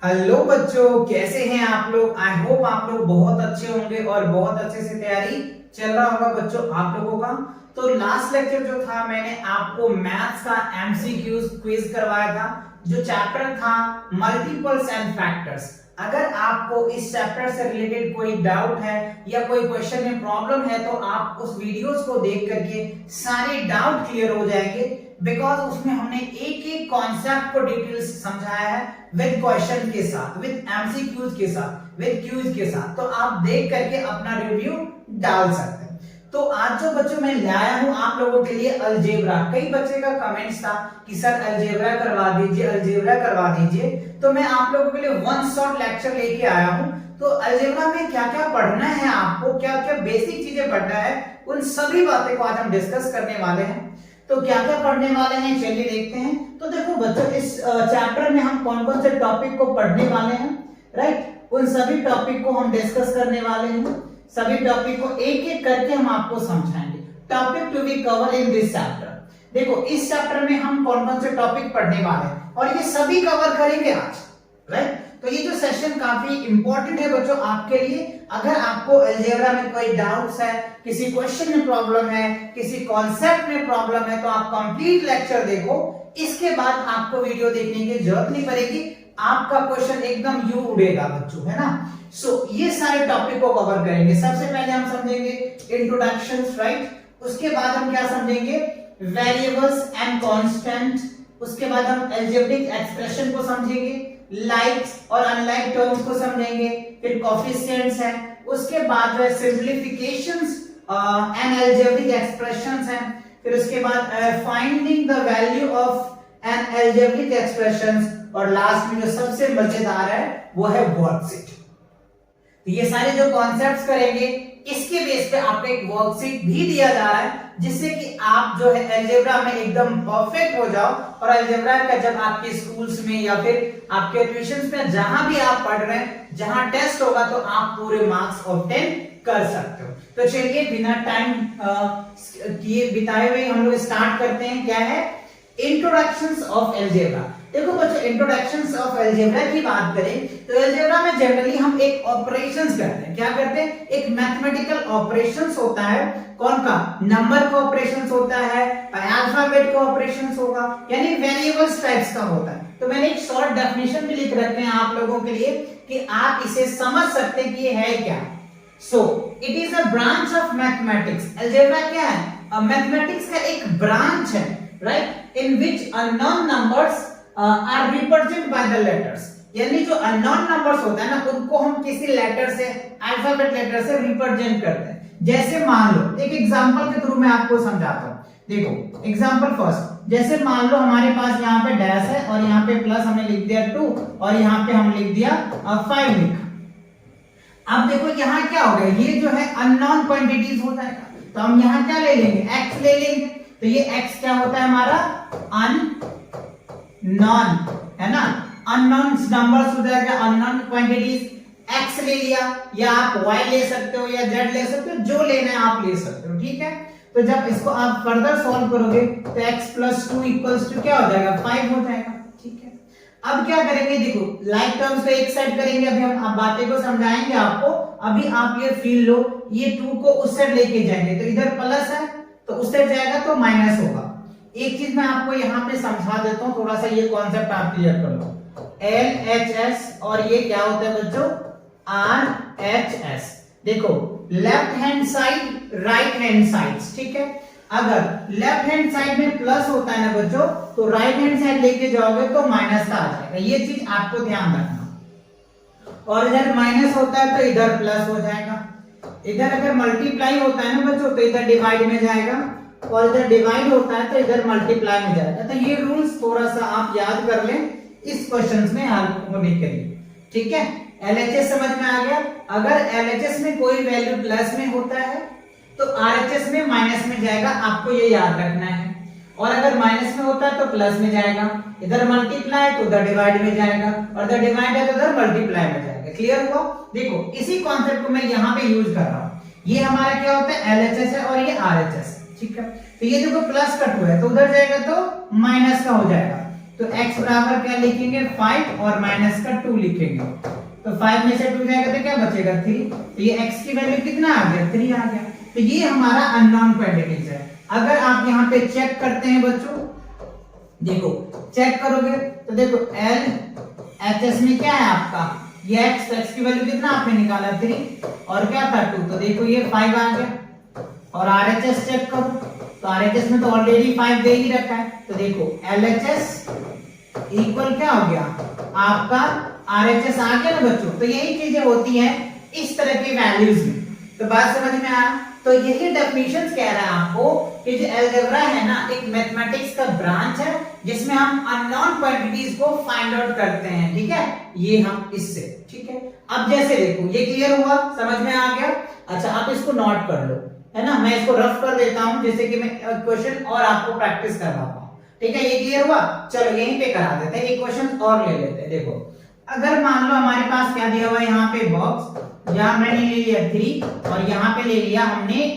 Hello बच्चों, कैसे हैं आप लोग। आई होप आप लोग बहुत अच्छे होंगे और बहुत अच्छे से तैयारी चल रहा होगा बच्चों आप लोगों का। तो लास्ट लेक्चर जो था मैंने आपको मैथ्स का एमसीक्यूज क्विज करवाया था, जो चैप्टर था मल्टीपल्स एंड फैक्टर्स। अगर आपको इस चैप्टर से रिलेटेड कोई डाउट है या कोई क्वेश्चन में प्रॉब्लम है तो आप उस वीडियोस को देख करके सारे डाउट क्लियर हो जाएंगे, बिकॉज उसमें हमने एक एक कॉन्सेप्ट को डिटेल्स समझाया है विद क्वेश्चन के साथ, विद एमसीक्यूज के साथ, विद क्यूज के साथ। तो आप देख करके अपना रिव्यू डाल सकते हैं। तो आज जो बच्चों मैं लाया हूं आप लोगों के लिए अलजेब्रा। कई बच्चे का कमेंट्स था कि सर अलजेब्रा करवा दीजिए, अलजेब्रा करवा दीजिए। तो मैं आप लोगों के लिए वन शॉट लेक्चर लेके आया हूं। तो अलजेब्रा में क्या क्या पढ़ना है, आपको क्या क्या बेसिक चीजें पढ़ना है, उन सभी बातें को आज हम डिस्कस करने वाले हैं। तो क्या क्या पढ़ने वाले हैं चलिए देखते हैं। तो देखो बच्चों, इस चैप्टर में हम कौन कौन से टॉपिक को पढ़ने वाले हैं, राइट, उन सभी टॉपिक को हम डिस्कस करने वाले हैं। सभी टॉपिक को एक एक करके हम आपको समझाएंगे। Topic to be cover in this chapter. देखो इस चैप्टर में हम कौन कौन से टॉपिक पढ़ने वाले हैं और ये सभी कवर करेंगे आज, राइट। तो ये जो सेशन काफी इंपॉर्टेंट है बच्चों आपके लिए। अगर आपको अलजेब्रा में कोई डाउट्स है, किसी क्वेश्चन में प्रॉब्लम है, किसी कॉन्सेप्ट में प्रॉब्लम है, तो आप कंप्लीट लेक्चर देखो। इसके बाद आपको वीडियो देखने की जरूरत नहीं पड़ेगी, आपका क्वेश्चन एकदम यू उड़ेगा बच्चों, है ना। सो ये सारे टॉपिक को कवर करेंगे। सबसे पहले हम समझेंगे इंट्रोडक्शंस, राइट। उसके बाद हम क्या समझेंगे, वेरिएबल्स एंड कांस्टेंट। उसके बाद हम अलजेब्रिक एक्सप्रेशन को समझेंगे, लाइक्स और अनलाइक टर्म्स को समझेंगे, फिर कोएफिशिएंट्स है। उसके बाद जो है सिंपलीफिकेशंस एंड अलजेब्रिक एक्सप्रेशंस है। फिर उसके बाद finding the value of N algebraic expressions, और लास्ट में जो सबसे मजेदार है वो है वर्कशीट। तो ये सारे जो कॉन्सेप्ट्स करेंगे, इसके बेस पे आपको एक वर्कशीट भी दिया जा रहा है, जिससे कि आप जो है अलजेब्रा में एकदम परफेक्ट हो जाओ। और अलजेब्रा का जब आपके स्कूल्स में या फिर आपके ट्यूशंस में जहां भी आप पढ़ रहे हैं, जहां टेस्ट होगा, तो आप पूरे मार्क्स ऑब्टेन कर सकते हो। तो चलिए बिना टाइम किए बिताए हुए हम लोग स्टार्ट करते हैं। क्या है, इंट्रोडक्शंस ऑफ अलजेब्रा। देखो बच्चों, इंट्रोडक्शंस ऑफ अलजेब्रा की बात करें तो अलजेब्रा में जनरली हम एक ऑपरेशंस करते हैं। क्या करते हैं, एक मैथमेटिकल ऑपरेशंस होता है। कौन का, नंबर का ऑपरेशंस होता है, अल्फाबेट का ऑपरेशंस होगा, यानी वेरिएबल्स टाइप्स का होता है। तो मैंने एक शॉर्ट डेफिनेशन भी लिख रखे हैं आप लोगों के लिए कि आप इसे समझ सकते हैं कि ये है क्या। So it is a branch of mathematics. Algebra क्या है, मैथमेटिक्स का एक ब्रांच है, right, in which unknown numbers are represent by the letters. यानी जो अननोन नंबर्स होता है ना, उनको हम किसी लेटर से, अल्फाबेट लेटर से रिप्रेजेंट करते हैं। जैसे मान लो, एक एग्जांपल के थ्रू मैं आपको समझाता हूं। देखो एग्जांपल फर्स्ट, जैसे मान लो हमारे पास यहाँ पे डैश है और यहाँ पे प्लस हमने लिख दिया 2 और यहाँ पे हम लिख दिया 5 लिखा। अब देखो यहाँ क्या हो गया, ये जो है अननोन क्वांटिटीज हो जाएगा, तो हम यहाँ क्या ले लेंगे, x ले लेंगे। तो ये x क्या होता है हमारा, अननोन, है ना, अननोन नंबर्स हो जाएगा, अननोन क्वांटिटीज। x ले लिया, या आप y ले सकते हो या z ले सकते हो, जो लेना है आप ले सकते हो, ठीक है। तो जब इसको आप फर्दर सॉल्व करोगे तो x + 2 = क्या हो जाएगा, 5 हो जाएगा, ठीक है। अब क्या करेंगे, देखो लाइक टर्म्स को एक साइड करेंगे, अभी हम बातें को समझाएंगे आपको। अभी आप ये फील लो, ये 2 को उस साइड लेके जाएंगे तो इधर प्लस है, तो उस साइड जाएगा तो माइनस होगा। एक चीज मैं आपको यहाँ पे समझा देता हूँ, थोड़ा सा ये कॉन्सेप्ट आप क्लियर कर लो। LHS और ये क्या होता है बच्चों, RHS। देखो left hand side, right hand side, ठीक है। अगर लेफ्ट हैंड साइड में प्लस होता है ना बच्चों, तो राइट हैंड साइड लेके जाओगे तो माइनस का आ जाएगा। ये चीज आपको ध्यान रखना। और इधर माइनस होता है तो इधर प्लस हो जाएगा। इधर अगर मल्टीप्लाई होता है ना बच्चों, तो इधर डिवाइड में जाएगा, और इधर डिवाइड होता है तो इधर मल्टीप्लाई में जाएगा। तो ये रूल्स थोड़ा सा आप याद कर लें, इस क्वेश्चंस में आपको नहीं करिए, ठीक है। LHS समझ में आ गया। अगर LHS में कोई वैल्यू प्लस में होता है तो RHS में माइनस में जाएगा, आपको ये याद रखना है। और अगर माइनस में होता है तो प्लस में जाएगा, इधर मल्टीप्लाई तो उधर डिवाइड में जाएगा, और इधर डिवाइड है तो उधर मल्टीप्लाई में जाएगा। क्लियर हुआ। देखो इसी कॉन्सेप्ट को मैं यहाँ पे यूज कर रहा हूँ। ये हमारा क्या होता है, LHS है और ये RHS, ठीक है। तो ये देखो प्लस का 2 है तो उधर जाएगा तो माइनस का हो जाएगा। तो x बराबर क्या लिखेंगे 5 और माइनस का 2 लिखेंगे। तो 5 में से 2 जाएगा तो क्या बचेगा 3। तो ये x की वैल्यू कितना आ गया 3 आ गया। तो ये हमारा अननोन क्वांटिटीज है। अगर आप यहाँ पे चेक करते हैं बच्चों, देखो चेक करोगे तो देखो LHS में क्या है आपका ये x की वैल्यू कितना आपने निकाला 3 और क्या था 2। तो देखो ये 5 आ गया। और RHS चेक करो तो RHS में तो ऑलरेडी 5 दे ही रखा है। तो देखो LHS इक्वल क्या हो गया आपका RHS आ गया ना बच्चों। तो यही चीजें होती हैं इस तरह के वैल्यूज में। तो बात समझ में आया। तो यही डेफिनेशंस कह रहा है आपको कि जो अलजेब्रा है ना एक मैथमेटिक्स का ब्रांच है जिसमें हम अननोन क्वांटिटीज को फाइंड आउट करते हैं। ठीक है, ये हम इससे ठीक है। अब जैसे देखो ये क्लियर हुआ, समझ में आ गया। अच्छा आप इसको नोट कर लो, है ना। मैं इसको रफ कर देता हूं जैसे कि मैं क्वेश्चन और आपको प्रैक्टिस करवाता हूं। ठीक है, ये क्लियर हुआ। चलो यहीं पे करा देते हैं, एक क्वेश्चन और ले लेते हैं। देखो अगर मान लो हमारे पास क्या दिया हुआ है यहाँ पे बॉक्स, यहाँ मैंने ले लिया 3 और यहाँ पे ले लिया हमने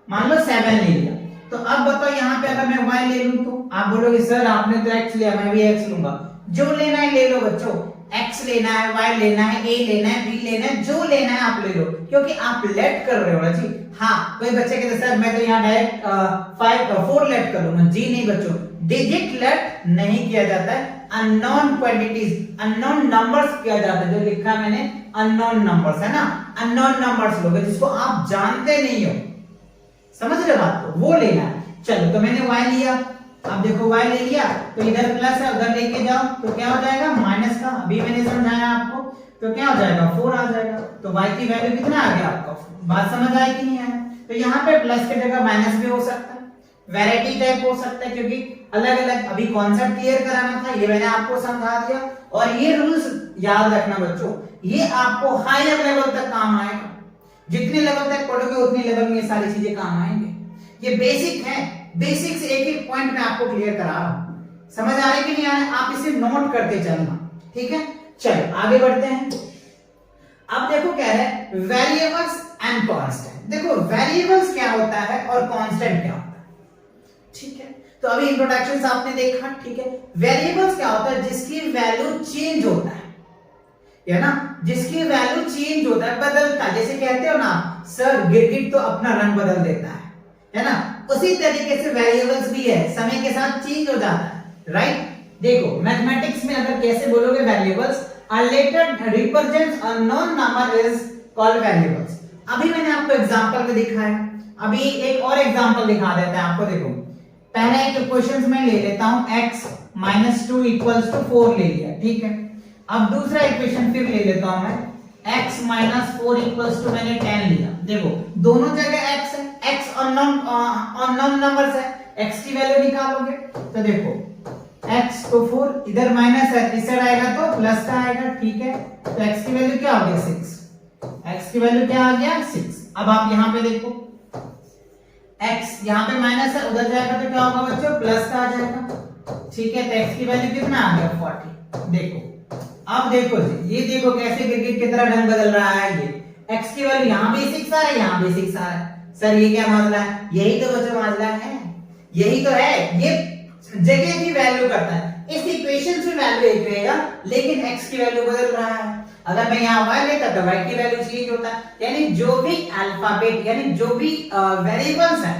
मान लो 7 ले लिया। तो अब बताओ यहाँ पे अगर मैं y ले लूं तो आप बोलोगे सर आपने तो x लिया, मैं भी x लूंगा। जो लेना है ले लो बच्चों, x लेना है, y लेना है, a लेना है, b लेना है, जो लेना है आप ले लो, क्योंकि आप लेट कर रहे हो ना जी। हाँ कोई बच्चे कहते सर मैं तो यहाँ डायरेक्ट 4 लेट कर लूंगा। जी नहीं बच्चों, डिजिट लेट नहीं किया जाता है, अननोन क्वांटिटीज अननोन नंबर्स किया जाता है। जो लिखा मैंने अननोन नंबर्स है ना, अननोन नंबर्स लोगे जिसको आप जानते नहीं हो, समझ रहे बात को, वो लेना है। चलो तो मैंने y लिया, अब देखो y ले लिया तो इधर प्लस है, उधर लेके जाओ तो क्या हो जाएगा माइनस का। अभी मैंने समझाया आपको, तो क्या हो जाएगा 4 आ जाएगा। तो y की वैल्यू कितना आ गया आपका, बात समझ आई कि नहीं आया। तो यहाँ पे प्लस की जगह माइनस भी हो सकता है, वैरायटी टाइप हो सकता है, क्योंकि अलग अलग अभी कॉन्सेप्ट क्लियर कराना था, ये मैंने आपको समझा दिया। और ये रूल्स याद रखना बच्चों, ये आपको हायर लेवल तक काम आएगा। जितने लेवल तक पढ़ोगे उतने लेवल में ये सारी चीजें काम आएंगे। ये बेसिक है, बेसिक से एक एक पॉइंट में आपको क्लियर करा रहा हूं। समझ आ रही कि नहीं आ रहा, आप इसे नोट करते चलना। ठीक है, चलो आगे बढ़ते हैं। अब देखो क्या है वेरिएबल्स एंड कांस्टेंट। देखो वेरिएबल्स क्या होता है और कांस्टेंट क्या होता है। ठीक है, तो अभी इंट्रोडक्शन आपने देखा। ठीक है, वेरिएबल्स क्या होता है जिसकी वैल्यू चेंज होता है ना, जिसकी वैल्यू चेंज होता है, बदलता है। जैसे कहते हो ना सर गिरगिट तो अपना रंग बदल देता है ना, उसी तरीके से वेरिएबल्स भी है, समय के साथ चेंज हो जाता है। राइट, देखो मैथमेटिक्स में अगर कैसे बोलोगे variables, a letter represents a known number is called variables। अभी मैंने आपको एग्जांपल में दिखाया, अभी एक और एग्जांपल दिखा देते हैं आपको। देखो पहला एक क्वेश्चन में ले लेता हूं x - 2 = 4 ले लिया। ठीक है, अब दूसरा इक्वेशन फिर ले लेता हूं मैं, x - 4 = मैंने 10 लिया। देखो दोनों जगह x है, x अननोन नंबर्स है, x की वैल्यू निकालोगे तो देखो x तो 4 इधर माइनस है, इस साइड आएगा तो प्लस का आएगा। ठीक है, तो x की वैल्यू क्या हो गया 6, x की वैल्यू क्या आ गया 6। अब आप यहाँ पे देखो x यहाँ पे माइनस है, उधर जाएगा तो क्या होगा बच्चों प्लस का आ जाएगा। ठीक है, तो x की वैल्यू कितना आ गया 40। देखो अब देखो जी, ये देखो कैसे गिरगिट की तरह रंग बदल रहा है। ये x की वैल्यू यहाँ भी 6 आ रहा है, यहाँ भी 6 आ रहा है। सर ये क्या मामला है, यही तो बच्चों मामला है, यही तो है। ये जगह की वैल्यू करता है, इस इक्वेशन से वैल्यू एक रहेगा लेकिन x की वैल्यू बदल रहा है। अगर मैं यहाँ y लेता तो y की वैल्यू चेंज होता है। यानी जो भी अल्फाबेट यानी जो भी वेरिएबल्स है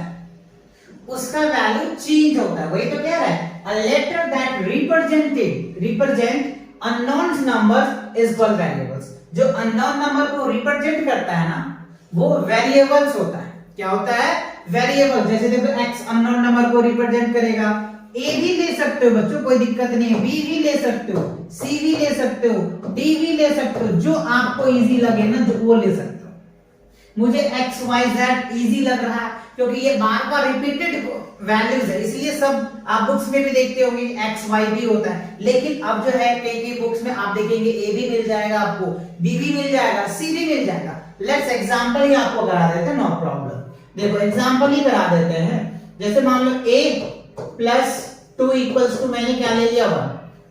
उसका वैल्यू चेंज होता है। वही तो कह रहा है a letter that represent unknown numbers is called variables। जो अननोन नंबर को रिप्रेजेंट करता है ना वो वेरिएबल्स होता है। क्या होता है वेरिएबल। जैसे देखो x अननोन नंबर को रिप्रेजेंट करेगा, a भी ले सकते हो बच्चों, कोई दिक्कत नहीं है, b भी ले सकते हो, c भी ले सकते हो, d भी ले सकते हो, जो आपको इजी लगे ना जो वो ले सकते हो। मुझे x y z इजी लग रहा है क्योंकि ये बार बार रिपीटेड वैल्यूज है, इसलिए सब आप बुक्स में भी देखते होंगे x y भी होता है। लेकिन अब जो है कई बुक्स में आप देखेंगे a भी मिल जाएगा आपको, b भी मिल जाएगा, c भी मिल जाएगा। लेट्स एग्जांपल ही आपको करा देते हैं, नो प्रॉब्लम। देखो एग्जांपल ही करा देते हैं। जैसे मान लो a + 2 = मैंने क्या ले लिया 1।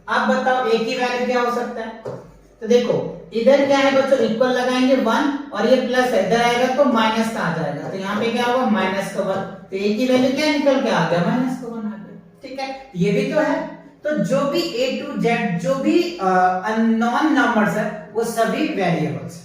अब बताओ a की वैल्यू क्या हो सकता है। तो देखो इधर क्या है बच्चों इक्वल लगाएंगे 1 और ये प्लस है, इधर आएगा तो माइनस का आ जाएगा। तो यहाँ पे क्या होगा -1। तो a की वैल्यू क्या निकल के आ गया -1 आ गया। ठीक है, ये भी तो है। तो जो भी A to Z जो भी अननोन नंबर्स है वो सभी वेरिएबल्स।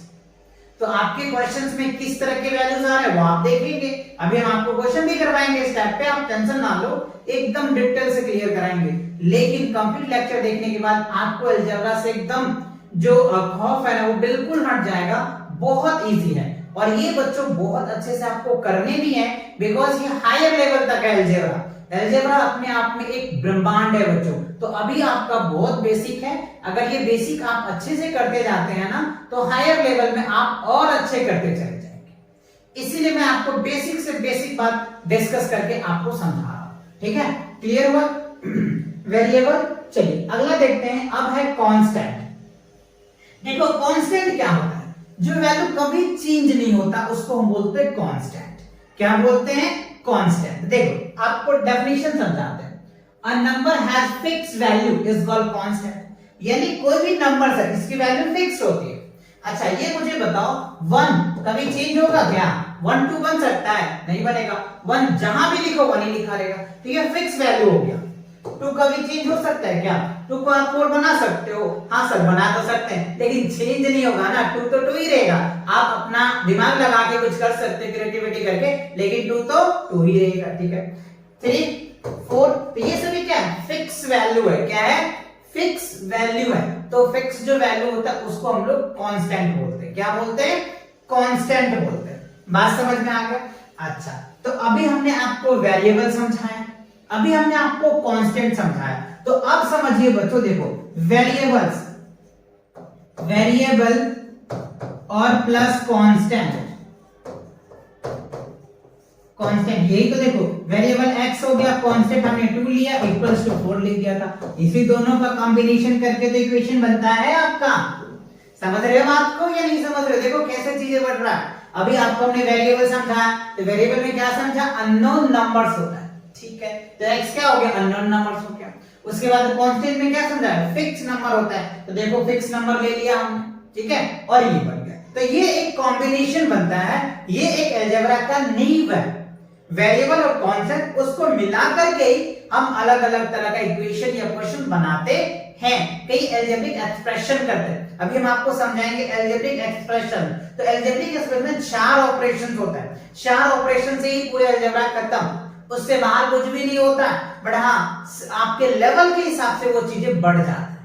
तो आपके क्वेश्चंस में किस तरह के वैल्यूज आ रहे हैं वो आप देखेंगे। अभी हम आपको क्वेश्चन भी करवाएंगे इस टाइप पे, आप टेंशन ना लो, एकदम डिटेल से क्लियर कराएंगे। लेकिन कंप्लीट लेक्चर देखने के बाद आपको अलजेब्रा से एकदम जो खौफ है ना वो बिल्कुल हट जाएगा। बहुत इजी है और ये बच्चों बहुत अच्छे से आपको करने भी है, बिकॉज ये हायर लेवल तक है अलजेब्रा। अलजेब्रा अपने आप में एक ब्रह्मांड है बच्चों। तो अभी आपका बहुत बेसिक है, अगर ये बेसिक आप अच्छे से करते जाते हैं ना तो हायर लेवल में आप और अच्छे करते चले जाएंगे। इसीलिए मैं आपको बेसिक से बेसिक बात डिस्कस करके आपको समझा रहा हूं। ठीक है, क्लियर हुआ? वेरिएबल। चलिए अगला देखते हैं, अब है कांस्टेंट। देखो कांस्टेंट क्या होता है? जो वैल्यू कभी चेंज नहीं होता उसको हम बोलते हैं कांस्टेंट। क्या बोलते हैं? कांस्टेंट। देखो आपको डेफिनेशन समझाते हैं। A number has fixed value is called constant. यानी कोई भी नंबर है इसकी वैल्यू फिक्स होती है। अच्छा ये मुझे बताओ 1 कभी चेंज होगा क्या? 1 2 बन सकता है? नहीं बनेगा। 1 जहां भी लिखो 1 ही लिखा रहेगा। ठीक है, फिक्स वैल्यू हो गया। 2 कभी चेंज हो सकता है क्या? 2 को आप 4 बना सकते हो? हाँ सर बना तो सकते हैं, लेकिन चेंज नहीं होगा ना। 2 तो 2 ही रहेगा। आप अपना दिमाग लगा के कुछ कर सकते हैं क्रिएटिविटी करके, लेकिन 2 तो 2 ही रहेगा। ठीक है, 3 4 तो ये सभी क्या है? फिक्स वैल्यू है। क्या है? फिक्स वैल्यू है। तो फिक्स जो वैल्यू होता है उसको हम लोग कांस्टेंट बोलते हैं। क्या बोलते हैं? कांस्टेंट बोलते हैं। बात समझ में आ गया? अच्छा तो अभी हमने आपको वेरिएबल समझाया, अभी हमने आपको कांस्टेंट समझाया। तो अब समझिए बच्चों, देखो वेरिएबल्स, वेरिएबल और प्लस कांस्टेंट। कांस्टेंट यही तो देखो, वेरिएबल x हो गया, कांस्टेंट हमने 2 लिया, इक्वल्स टू 4 लिख दिया था। इसी दोनों का कॉम्बिनेशन करके तो इक्वेशन बनता है आपका। समझ रहे हो बात को या नहीं समझ रहे हो? देखो कैसे चीजें बढ़ रहा है। अभी आपको हमने वेरिएबल समझा, तो वेरिएबल में क्या समझा? अननोन नंबर्स होता है। ठीक है, तो x क्या हो गया? अननोन नंबर्स हो गया। उसके बाद कांस्टेंट में क्या समझा? फिक्स नंबर होता है। तो देखो फिक्स नंबर ले लिया हमने, ठीक है, और ये बन गया। तो ये एक कॉम्बिनेशन बनता है, ये एक अलजेब्रा का नींव है। वेरिएबल और कांस्टेंट उसको मिला करके ही हम अलग अलग तरह का इक्वेशन या क्वेश्चन बनाते हैं, कई अलजेब्रिक एक्सप्रेशन करते हैं। अभी हम आपको समझाएंगे अलजेब्रिक एक्सप्रेशन। तो अलजेब्रिक एक्सप्रेशन में 4 ऑपरेशंस होता है। 4 ऑपरेशन से ही पूरे अलजेब्रा खत्म, उससे बाहर कुछ भी नहीं होता। बट हाँ आपके लेवल के हिसाब से वो चीजें बढ़ जाती है।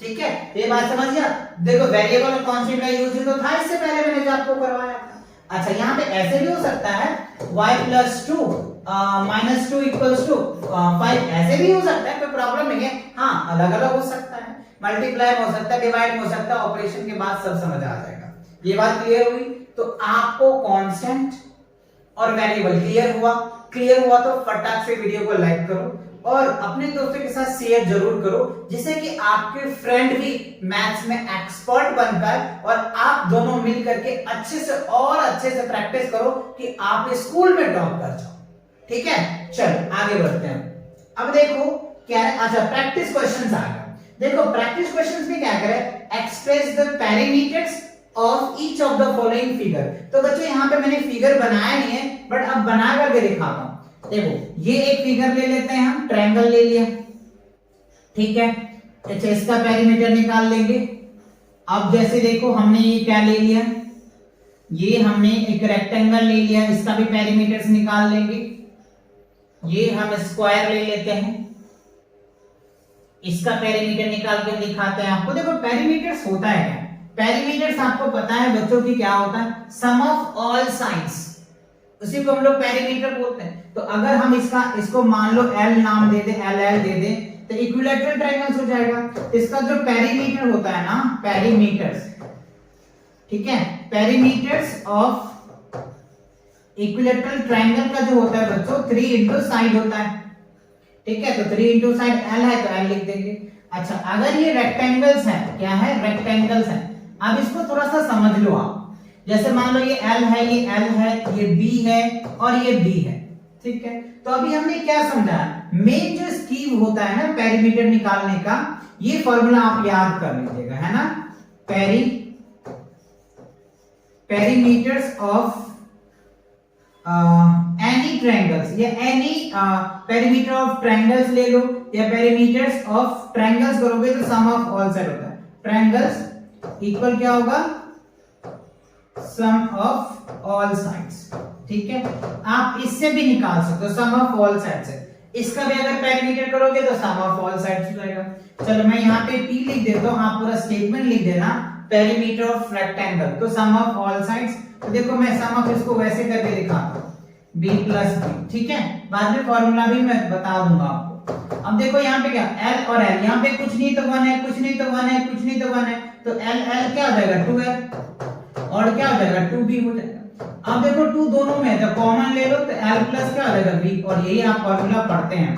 ठीक है, ये बात समझिए। देखो वेरिएबल और कांस्टेंट का यूज तो था इससे पहले मैंने जो आपको करवाया था। अच्छा यहाँ पे ऐसे भी हो सकता है y + 2 - 2 = 5, ऐसे भी हो सकता है, कोई प्रॉब्लम नहीं है। हाँ अलग अलग हो सकता है, मल्टीप्लाई हो सकता है, डिवाइड हो सकता है, ऑपरेशन के बाद सब समझ आ जाएगा। ये बात क्लियर हुई? तो आपको कांस्टेंट और वेरिएबल क्लियर हुआ? क्लियर हुआ तो फटाक से वीडियो को लाइक करो और अपने दोस्तों के साथ शेयर जरूर करो, जिससे कि आपके फ्रेंड भी मैथ्स में एक्सपर्ट बन पाए और आप दोनों मिल करके अच्छे से और अच्छे से प्रैक्टिस करो कि आप स्कूल में टॉप कर जाओ। ठीक है, चलो आगे बढ़ते हैं। अब देखो क्या है, अच्छा प्रैक्टिस क्वेश्चंस आ गए। देखो प्रैक्टिस क्वेश्चंस में क्या करें? Express the parameters of each of the following figure. तो बच्चों यहाँ पे मैंने फिगर बनाया नहीं है, बट अब बना करके दिखाता हूं। देखो ये एक फिगर ले लेते हैं हम, ट्रायंगल ले लिया, ठीक है। अच्छा इसका पेरीमीटर निकाल लेंगे। अब जैसे देखो हमने ये क्या ले लिया, ये हमने एक रेक्टेंगल ले लिया, इसका भी पेरीमीटर्स निकाल लेंगे। ये हम स्क्वायर ले लेते हैं, इसका पेरीमीटर निकाल के दिखाते हैं आपको। देखो पेरीमीटर्स होता है क्या? पेरीमीटर्स आपको पता है बच्चों की क्या होता है? सम ऑफ ऑल साइड्स, उसी को हम लोग पेरीमीटर बोलते हैं। तो अगर हम इसको मान लो L नाम दे दें, LL दे दें, तो इक्विलैटरल ट्रायंगल्स हो जाएगा। इसका जो पेरीमीटर होता है ना, पेरीमीटर्स, ठीक है, पेरीमीटर्स ऑफ इक्विलैटरल ट्रायंगल का जो होता है बच्चों 3 इंटू साइड होता है। ठीक है, तो 3 इंटू साइड L है तो L लिख देंगे। अच्छा अगर ये रेक्टेंगल्स है, क्या है? रेक्टेंगल्स है। अब इसको थोड़ा सा समझ लो आप। जैसे मान लो ये L है, ये L है, ये B है और ये B है, ठीक है। तो अभी हमने क्या समझा? मेन जो स्कीम होता है ना पेरीमीटर निकालने का, ये फॉर्मूला आप याद कर लीजिएगा, है ना। पेरीमीटर्स ऑफ एनी ट्रायंगल्स या एनी पेरीमीटर ऑफ ट्रायंगल्स ले लो, या पेरीमीटर्स ऑफ ट्रायंगल्स करोगे तो सम ऑफ ऑल साइड होता है। ट्रायंगल्स इक्वल क्या होगा, सम ऑफ ऑल साइड्स। ठीक है, आप इससे भी निकाल सकते हो सम ऑफ ऑल साइड्स से। इसका भी अगर पेरीमीटर करोगे तो सम ऑफ ऑल साइड्स हो जाएगा। चलो मैं यहाँ पे P लिख देता हूँ, आप पूरा स्टेटमेंट लिख देना, पेरीमीटर ऑफ रेक्टेंगल तो सम ऑफ ऑल साइड्स। तो देखो मैं सम ऑफ इसको वैसे करके दिखाता हूँ, b प्लस b। ठीक है, बाद में फॉर्मूला भी मैं बता दूंगा आपको। अब देखो यहाँ पे क्या l और l, यहाँ पे कुछ नहीं तो 1 है, कुछ नहीं तो 1 है, कुछ नहीं तो 1 है, तो l l क्या हो जाएगा 2l, और क्या हो जाएगा 2b हो जाएगा। अब देखो 2 दोनों में है तो कॉमन ले लो, तो l प्लस क्या हो जाएगा b, और यही आप फॉर्मूला पढ़ते हैं।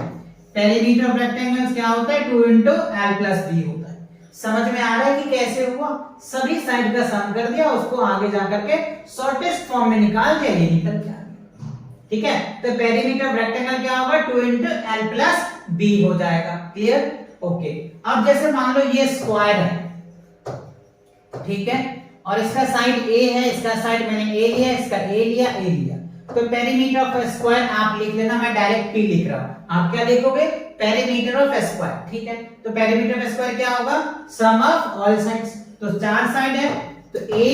पेरीमीटर ऑफ रेक्टेंगल्स क्या होता है 2 into l प्लस b होता है। समझ में आ रहा है कि कैसे हुआ, सभी साइड का सम कर दिया, उसको आगे जाकर के शॉर्टेस्ट फॉर्म में निकाल दिया, ये निकल के आ गया। ठीक है, तो पेरीमीटर ऑफ रेक्टेंगल क्या होगा 2 into l प्लस b हो जाएगा। Clear, okay. अब जैसे मान लो ये स्क्वायर है, ठीक है, और इसका साइड a है, इसका साइड मैंने a लिया, इसका a लिया, a लिया, तो पेरीमीटर ऑफ स्क्वायर आप लिख लेना, मैं डायरेक्ट p लिख रहा हूं, आप क्या लिखोगे पेरीमीटर ऑफ स्क्वायर। ठीक है, तो पेरीमीटर ऑफ स्क्वायर क्या होगा सम ऑफ ऑल साइड्स। तो 4 साइड है तो a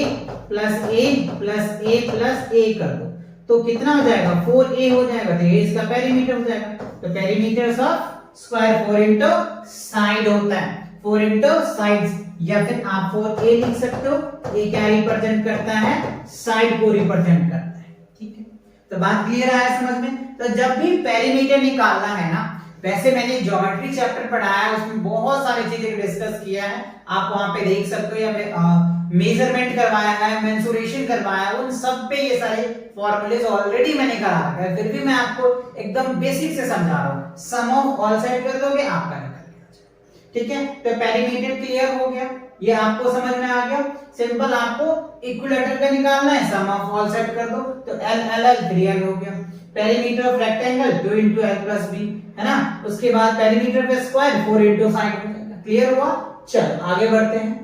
plus a plus a plus a कर दो, तो कितना हो जाएगा 4a हो जाएगा, तो ये इसका पेरीमीटर हो जाएगा। तो perimeters of square 4 into side होता है, 4 into साइड्स, या फिर आप 4a लिख सकते हो, a क्या रिप्रेजेंट करता है साइड को रिप्रेजेंट करता है। ठीक है, तो बात क्लियर है समझ में। तो जब भी पेरीमीटर निकालना है ना, वैसे मैंने ज्योमेट्री चैप्टर पढ़ाया है, उसमें बहुत सारी चीजें डिस्कस किया है, आप वहां पे देख सकते हो, या मेजरमेंट करवाया है, मेंसुरेशन करवाया है, उन सब पे ये सारे फॉर्मूलेज ऑलरेडी मैंने करा रखा है, फिर भी मैं आपको एकदम बेसिक से समझा रहा हूं। सम ऑफ ऑल साइड कर दोगे आपका निकल गया। ठीक है, तो पेरीमीटर क्लियर हो गया, ये आपको समझ में आ गया। सिंपल आपको इक्विलेटरल का निकालना है, सम ऑफ ऑल साइड कर दो, तो l l l 3l हो गया। Perimeter of rectangle 2 into l plus b है ना, उसके बाद perimeter of square 4 into side हो जाएगा। क्लियर हुआ, चल आगे बढ़ते हैं।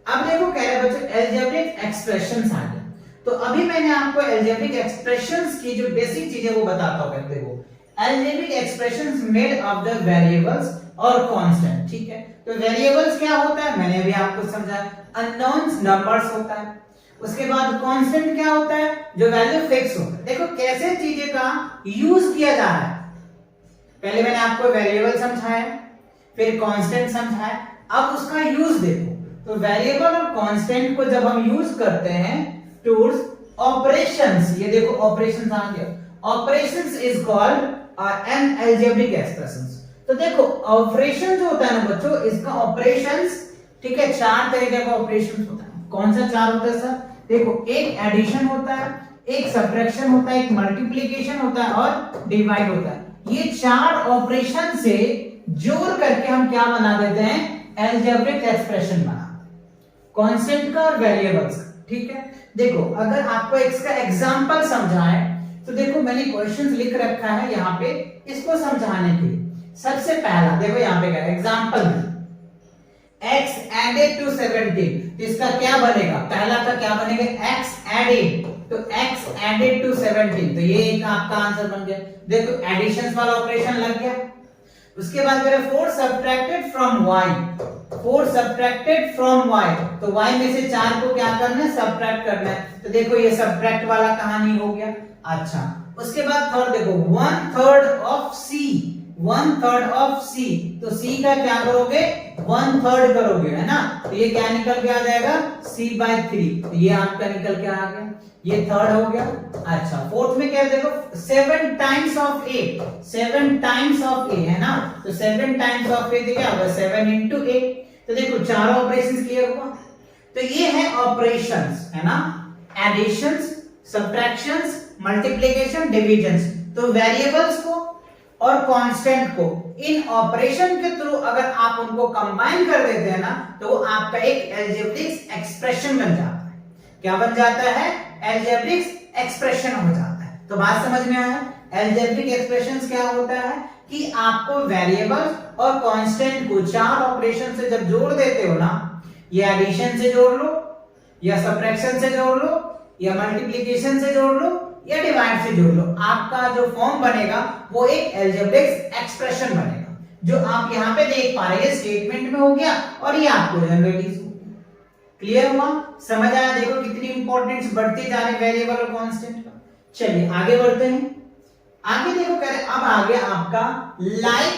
अब देखो कह रहे बच्चों अलजेब्रिक एक्सप्रेशंस आ गए, तो अभी मैंने आपको अलजेब्रिक एक्सप्रेशंस की जो बेसिक चीजें वो बताता हूं। कहते हो algebraic expressions made of the variables और कांस्टेंट। ठीक है, तो वेरिएबल्स क्या होता है मैंने अभी आपको समझाया, अननोन्स नंबर्स होता है। उसके बाद कांस्टेंट क्या होता है, जो वैल्यू फिक्स होता है। देखो कैसे चीजें का यूज किया जा रहा है, पहले मैंने आपको वेरिएबल समझाया, फिर कांस्टेंट समझाया, अब उसका यूज देखो। तो वेरिएबल और कांस्टेंट को जब हम यूज करते हैं टूल्स ऑपरेशंस, ये देखो ऑपरेशंस आ गया, operations is called an algebraic expressions. तो देखो ऑपरेशन जो होता है ना बच्चों, इसका ऑपरेशंस, ठीक है, 4 तरीके का ऑपरेशंस होता है। कौन सा 4 होता है सर, देखो एक एडिशन होता है, एक सब्ट्रैक्शन होता है, एक मल्टीप्लिकेशन होता है और डिवाइड होता है। ये 4 ऑपरेशन से जोड़ करके हम क्या बना देते हैं अलजेब्रिक एक्सप्रेशन बना, कांस्टेंट का और वेरिएबल्स का। ठीक है, देखो अगर आपको इसका एग्जांपल समझाए तो देखो मैंने क्वेश्चंस लिख रखा है यहाँ पे इसको समझाने के लिए। सबसे पहला देखो यहाँ पे क्या एग्जांपल में x added to 17, तो इसका क्या बनेगा, पहला का क्या बनेगा x added, तो x added to 17, तो ये एक आपका आंसर बन गया। देखो एडिशंस वाला ऑपरेशन लग गया। उसके बाद करें 4 subtracted from y, 4 subtracted from y, तो y में से 4 को क्या करना है सब्ट्रैक्ट करना है, तो देखो ये सब्ट्रैक्ट वाला कहानी हो गया। अच्छा, उसके बाद थर्ड देखो 1/3 of c, 1/3 of c, तो c का क्या करोगे 1/3 करोगे, है ना, तो ये क्या निकल के आ जाएगा c/3, तो ये आपका निकल के आ गया, ये थर्ड हो गया। अच्छा, फोर्थ में क्या है देखो 7 times of a, 7 times of a है ना, तो 7 times of a क्या होगा 7 into a, तो देखो चारों ऑपरेशंस क्लियर हुआ। तो ये है ऑपरेशंस, है ना, एडिशंस, सब्ट्रैक्शंस, मल्टीप्लिकेशन, डिविजन्स। तो वेरिएबल्स को और कांस्टेंट को इन ऑपरेशन के थ्रू अगर आप उनको कंबाइन कर देते हैं ना, तो वो आपका एक अलजेब्रिक एक्सप्रेशन बन जाता है। क्या बन जाता है अलजेब्रिक एक्सप्रेशन हो जाता है। तो बात समझ में आया, अलजेब्रिक एक्सप्रेशंस क्या होता है कि आपको वेरिएबल्स और कांस्टेंट को 4 ऑपरेशन से जब जोड़ देते हो ना, ये एडिशन से जोड़ लो या सब्ट्रैक्शन से जोड़ लो या मल्टीप्लिकेशन से जोड़ लो या डिवाइड से जोड़ लो, आपका जो फॉर्म बनेगा वो एक अलजेब्रिक एक्सप्रेशन बनेगा। जो आप यहाँ पे देख पा रहे हैं स्टेटमेंट में हो गया और ये आपको जनरली क्लियर हुआ, समझ आया। देखो कितनी इंपॉर्टेंस बढ़ती जा रही वेरिएबल और कांस्टेंट का। चलिए आगे बढ़ते हैं। आगे देखो कह रहे अब आ गया आपका लाइक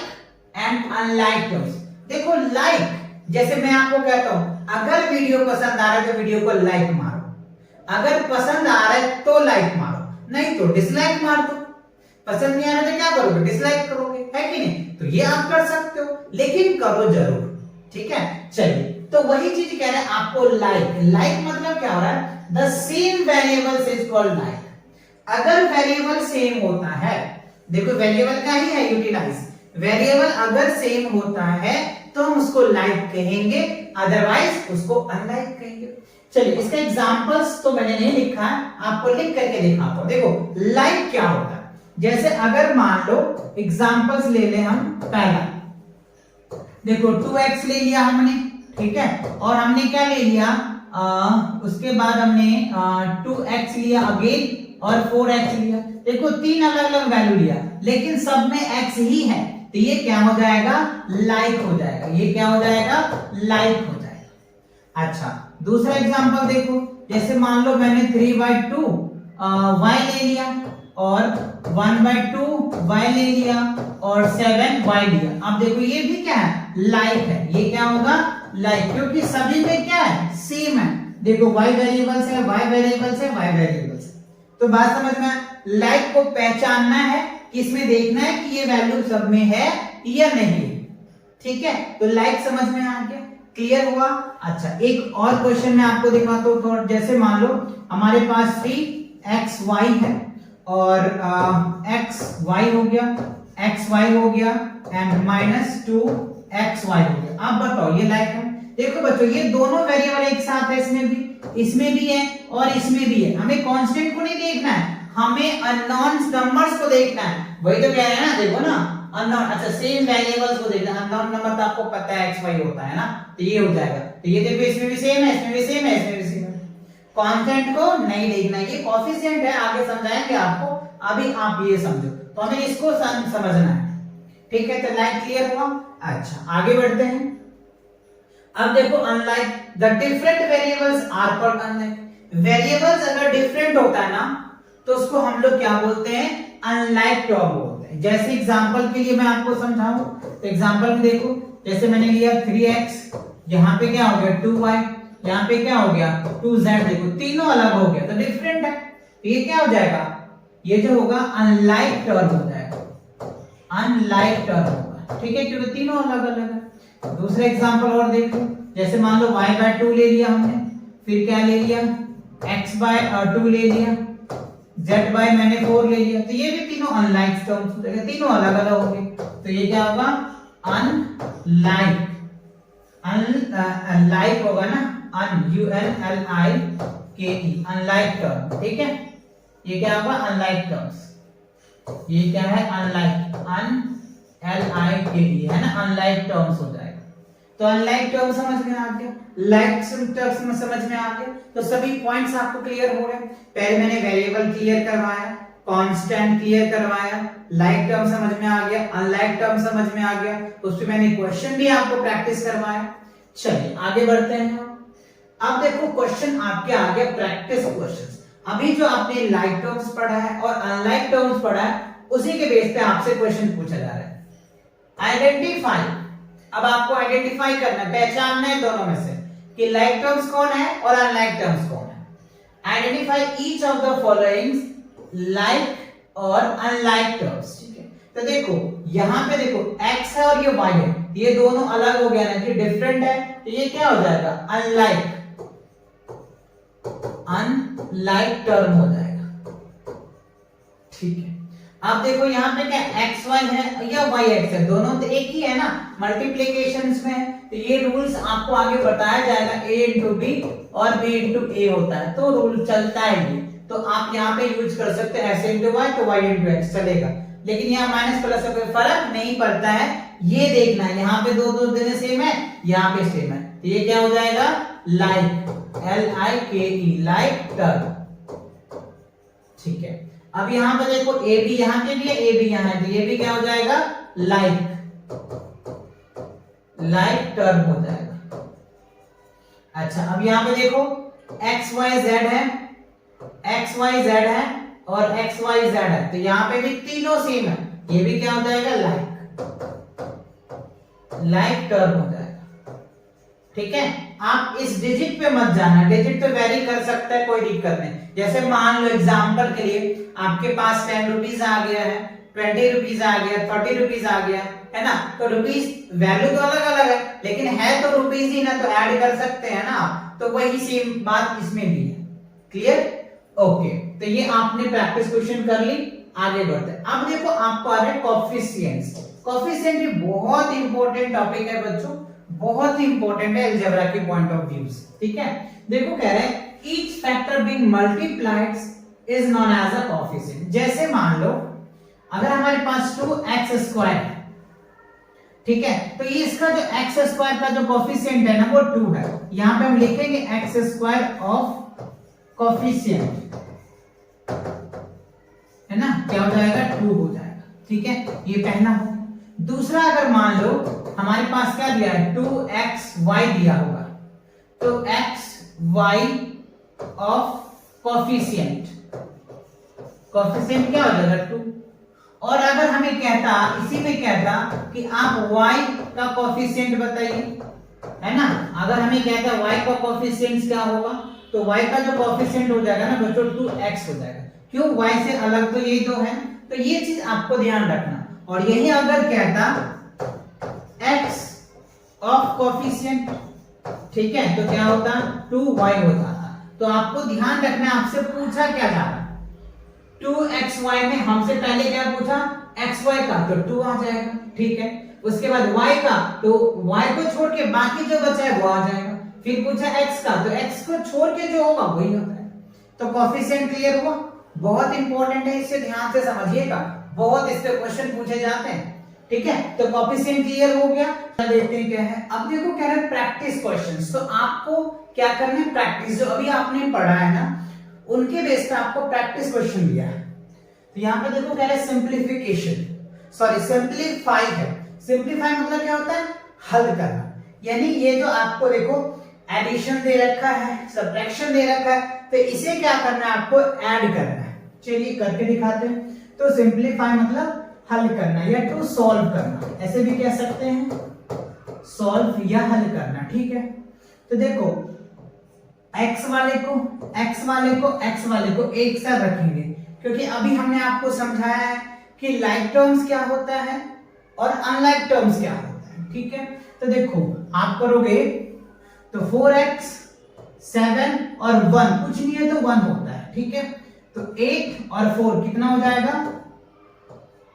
एंड अनलाइक टर्म्स। देखो लाइक, जैसे मैं आपको कहता हूं अगर वीडियो पसंद आ रहा है तो वीडियो को लाइक मारो, अगर पसंद आ रहा है तो लाइक मारो, नहीं तो डिसलाइक मार दो। पसंद नहीं आ रहा तो क्या करोगे, डिसलाइक करोगे, है कि नहीं। तो ये आप कर सकते हो, लेकिन करो जरूर, ठीक है। चलिए तो वही चीज कह रहे हैं आपको लाइक। लाइक मतलब क्या हो रहा है, the same variables is called like. अगर वेरिएबल सेम होता है, देखो वेरिएबल का ही है यूटिलाइज, वेरिएबल अगर सेम होता है तो हम उसको लाइक कहेंगे, अदरवाइज उसको अनलाइक कहेंगे। चलिए इसका एग्जांपल्स तो मैंने नहीं लिखा है, आपको लिख करके दिखाता हूं। देखो लाइक क्या होता है, जैसे अगर मान लो एग्जांपल्स ले ले हम। पहला देखो 2x ले लिया हमने, ठीक है, और हमने क्या ले लिया, उसके बाद हमने 2x लिया अगेन और 4x लिया। देखो तीन अलग अलग वैल्यू लिया, लेकिन सब में x ही है, तो ये क्या हो जाएगा, लाइक हो जाएगा। ये क्या हो जाएगा, लाइक हो जाएगा। अच्छा दूसरा एग्जांपल देखो, जैसे मान लो मैंने 3/2 y ले लिया और 1/2 y ले लिया और 7y लिया। अब देखो ये भी क्या है, लाइक है। ये क्या होगा, लाइक, क्योंकि सभी में क्या है, सेम है। देखो y वेरिएबल्स है, y वेरिएबल्स है, y वेरिएबल्स है। तो बात समझ में, लाइक को पहचानना है, किसमें देखना है कि ये वैल्यू सब में है या नहीं, ठीक है। तो लाइक समझ में आ गया, क्लियर हुआ। अच्छा एक और क्वेश्चन मैं आपको दिखाता हूं। तो जैसे मान लो हमारे पास 3xy है और xy हो गया, xy हो गया एंड -2xy हो गया। आप बताओ ये लाइक है। देखो बच्चों ये दोनों वेरिएबल एक साथ है, इसमें भी है और इसमें भी है। हमें कांस्टेंट को नहीं देखना है, हमें अननोन नंबर्स को देखना है। वही तो कह रहे हैं ना, देखो ना अननोन, अच्छा सेम वेरिएबल्स को देखना। अननोन नंबर तो आपको पता है xy होता है ना, तो ये हो जाएगा। तो ये देखो इसमें भी सेम है, इसमें भी सेम है, इसमें भी सेम है। कांस्टेंट को नहीं देखना, ये कोएफिशिएंट है, आगे समझाएंगे आपको, अभी आप ये समझो। तो हमें इसको समझना है, ठीक है। तो लाइक क्लियर हुआ। अच्छा आगे बढ़ते हैं। अब देखो unlike, the different variables are called unlike. Variables अगर डिफरेंट होता है ना तो उसको हम लोग क्या बोलते हैं, अनलाइक टर्म बोलते हैं। जैसे एग्जांपल के लिए मैं आपको समझाऊं, तो एग्जांपल में देखो, जैसे मैंने लिया 3x, यहाँ पे क्या हो गया 2y, यहाँ पे क्या हो गया 2z। देखो तीनों अलग हो गया, तो डिफरेंट है, तो ये क्या हो जाएगा, ये जो होगा अनलाइक टर्म हो जाएगा, अनलाइक टर्म होगा, ठीक है, क्योंकि तीनों अलग अलग है। दूसरा एग्जांपल और देखो, जैसे मान लो y/2 ले लिया हमने, फिर क्या ले लिया x/2 ले लिया, z/ मैंने 4 ले लिया, तो ये भी तीनों अनलाइक टर्म्स हो जाएगा, तीनों अलग अलग हो गए। तो ये क्या होगा, अनलाइक, अनलाइक होगा ना, UNLIKE, अनलाइक टर्म, ठीक है। ये क्या होगा, अनलाइक टर्म्स। ये क्या है, अनलाइक, UNLIKE है ना, अनलाइक टर्म्स हो जाएगा। तो अनलाइक टर्म समझ में आ गया, लाइक टर्म्स समझ में आ गया। तो सभी पॉइंट्स आपको क्लियर हो गए। पहले मैंने वेरिएबल क्लियर करवाया, कांस्टेंट क्लियर करवाया, लाइक टर्म समझ में आ गया, अनलाइक टर्म समझ में आ गया, उस पे मैंने क्वेश्चन भी आपको प्रैक्टिस करवाया। चलिए आगे बढ़ते हैं। अब देखो क्वेश्चन आपके आ गया, प्रैक्टिस क्वेश्चंस। अभी जो आपने लाइक टर्म्स पढ़ा है और अनलाइक टर्म्स पढ़ा है, उसी के बेस पे आपसे क्वेश्चन पूछा जा रहा है। आइडेंटिफाई, अब आपको आइडेंटिफाई करना है, पहचानना है दोनों में से कि लाइक टर्म्स कौन है और अनलाइक टर्म्स कौन है। Identify each of the following like और अनलाइक टर्म्स, ठीक है। तो देखो यहां पे देखो x है और ये y है, ये दोनों अलग हो गया ना, कि डिफरेंट है, तो ये क्या हो जाएगा, अनलाइक, अनलाइक टर्म हो जाएगा, ठीक है। आप देखो यहाँ पे क्या xy है या yx है, दोनों तो एक ही है ना, मल्टीप्लिकेशंस में। तो ये रूल्स आपको आगे बताया जाएगा, a into b और b into a होता है, तो रूल चलता है ये। तो आप यहाँ पे यूज कर सकते हैं s into y, तो y into x चलेगा, लेकिन यहाँ माइनस प्लस का कोई फर्क नहीं पड़ता है। ये देखना है, यहाँ पे दो दिन सेम है, यहाँ पे सेम है, तो ये क्या हो जाएगा, लाइक, LIKE, लाइक टर्म, ठीक है। अब यहाँ पे देखो ए बी यहाँ पे भी है, ए बी यहाँ है, तो ये भी क्या हो जाएगा, लाइक, लाइक टर्म हो जाएगा। अच्छा, अब यहां पे देखो एक्स वाई जेड है, एक्स वाई जेड है और एक्स वाई जेड है, तो यहां पे भी तीनों सेम है, ये भी क्या हो जाएगा लाइक टर्म हो जाएगा। ठीक है, आप इस डिजिट पे मत जाना, डिजिट तो वेरी कर सकता है, कोई दिक्कत नहीं। जैसे मान लो एग्जांपल के लिए आपके पास 10 रुपीज आ गया है, 20 रुपीज आ गया, 30 रुपीज आ गया है ना, तो रुपीज वैल्यू तो अलग अलग है लेकिन है तो रुपीज ही ना, तो ऐड कर सकते हैं ना आप, तो वही सेम बात इसमें भी है। क्लियर? ओके, तो ये आपने प्रैक्टिस क्वेश्चन कर ली, आगे बढ़ते हैं। अब देखो आपको आ रहा है कोएफिशिएंट्स। कोएफिशिएंट ये बहुत इंपॉर्टेंट टॉपिक है बच्चों, बहुत ही इंपॉर्टेंट है अलजेब्रा के पॉइंट ऑफ व्यू से। ठीक है, देखो कह रहे हैं each factor being multiplied is known as a coefficient. जैसे मान लो अगर हमारे पास 2x² है, ठीक है, तो ये इसका जो x² का जो कोएफिशिएंट है ना वो 2 है, यहां पे हम लिखेंगे x² ऑफ कोएफिशिएंट, है ना, क्या हो जाएगा 2 हो जाएगा। ठीक है, ये पहला हो। दूसरा अगर मान लो हमारे पास क्या दिया है 2xy दिया होगा, तो xy ऑफ कोएफिशिएंट क्या हो जाएगा 2। और अगर हमें कहता, इसी में कहता कि आप y का कोएफिशिएंट बताइए, है ना, अगर हमें कहता y का कोएफिशिएंट क्या होगा, तो y का जो कोएफिशिएंट हो जाएगा ना बच्चों 2x हो जाएगा। क्यों? y से अलग तो ये दो है, तो ये चीज आपको ध्यान रखना। और यही अगर कहता x ऑफ कोएफिशिएंट, ठीक है, तो क्या होता 2y होता। तो आपको ध्यान रखना, आपसे पूछा क्या जा रहा 2xy में, हमसे पहले क्या पूछा xy का, तो 2 आ जाएगा। ठीक है, उसके बाद y का, तो y को छोड़ के बाकी जो बचा है वो आ जाएगा। फिर पूछा x का, तो x को छोड़ के जो होगा वही होता है। तो कोएफिशिएंट क्लियर हुआ, बहुत इंपॉर्टेंट है, इसे ध्यान से समझिएगा, बहुत इस पे क्वेश्चन पूछे जाते हैं। ठीक है, तो कोएफिशिएंट क्लियर हो गया। देखते हैं क्या है। अब देखो कह रहे हैं प्रैक्टिस क्वेश्चंस, तो आपको क्या करना है, प्रैक्टिस जो अभी आपने पढ़ा है ना उनके बेस पे आपको प्रैक्टिस क्वेश्चन दिया है। तो यहां पे देखो कह रहे हैं सिंप्लीफिकेशन, सॉरी सिंप्लीफाई है। सिंप्लीफाई मतलब क्या होता है, हल करना। यानी ये जो आपको देखो एडिशन दे रखा है, सब्ट्रैक्शन दे रखा है, तो इसे क्या करना है, आपको ऐड करना है। चलिए करके दिखाते हैं। तो सिंप्लीफाई मतलब हल करना या टू सॉल्व करना, ऐसे भी कह सकते हैं, सॉल्व या हल करना। ठीक है, तो देखो x वाले को एक साथ रखेंगे, क्योंकि अभी हमने आपको समझाया है कि लाइक टर्म्स क्या होता है और अनलाइक टर्म्स क्या होता है। ठीक है, तो देखो आप करोगे तो 4x 7 और 1, कुछ नहीं है तो 1 होता है। ठीक है, तो 8 और 4 कितना हो जाएगा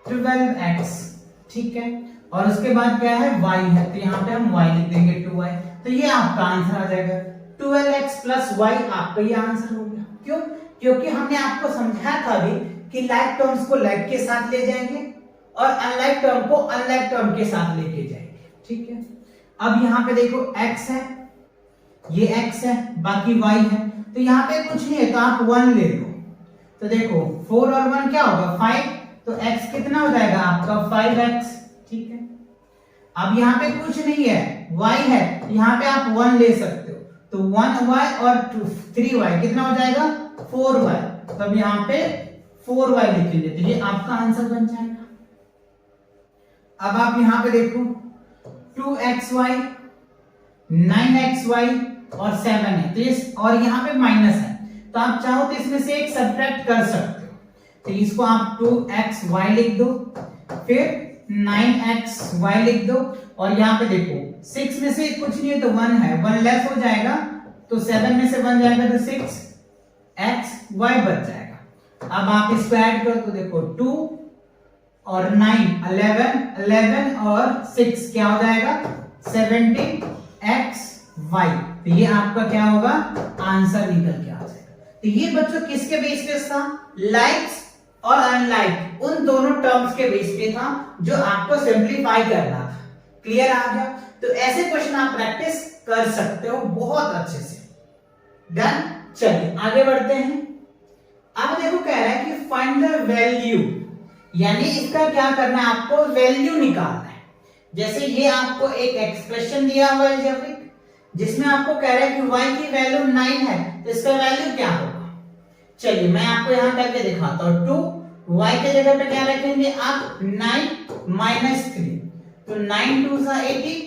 12x। ठीक है, और उसके बाद क्या है y है, तो यहाँ पे हम y लिख देंगे 2y, तो ये आपका आंसर आ जाएगा 12x प्लस y, आपका ये आंसर हो गया। क्यों? क्योंकि हमने आपको समझाया था अभी कि लाइक टर्म्स को लाइक के साथ ले जाएंगे और अनलाइक टर्म को अनलाइक टर्म के साथ लेके जाएंगे। ठीक है, अब यहाँ पे देखो x है, ये x है, बाकी y है, तो यहाँ पे कुछ नहीं है तो आप 1 ले लो। तो देखो 4 और 1 क्या होगा 5, तो x कितना हो जाएगा आपका 5x। ठीक है, अब यहाँ पे कुछ नहीं है y है, यहाँ पे आप 1 ले सकते हो, तो 1y और 3y कितना हो जाएगा 4y, तो अब यहाँ पे 4y लिख लीजिए, तो ये आपका आंसर बन जाएगा। अब आप यहाँ पे देखो 2xy 9xy और 7 है, तो इस और यहाँ पे माइनस है, तो आप चाहो तो इसमें से एक सब्ट्रैक्ट कर सकते हो, तो इसको आप 2xy लिख दो, फिर 9xy लिख दो, और यहाँ पे देखो 6 में से कुछ नहीं है तो 1 है, 1 लेस हो जाएगा, तो 7 में से 1 जाएगा तो 6xy बच जाएगा। अब आप इसको ऐड करो तो देखो 2 और 9 11 और 6 क्या हो जाएगा 17xy, तो ये आपका क्या होगा आंसर निकल के आ जाएगा। तो ये बच्चों किसके बेस पे था, लाइक्स और अनलाइक उन दोनों टर्म्स के बेस पे था जो आपको सिंप्लीफाई करना था। क्लियर आ गया? तो ऐसे क्वेश्चन आप प्रैक्टिस कर सकते हो बहुत अच्छे से। डन, चलिए आगे बढ़ते हैं। अब देखो कह रहा है कि फाइंड द वैल्यू, यानी इसका क्या करना है आपको वैल्यू निकालना है। जैसे ये आपको एक एक्सप्रेशन दिया हुआ है अलजेब्रिक, जिसमें आपको कह रहा है कि y की वैल्यू 9 है, तो इसका वैल्यू क्या होगा? चलिए मैं आपको यहां करके दिखाता हूं। 2 y के जगह पे क्या रखेंगे आप? 9 माइनस 3, तो 9 2 सा 18,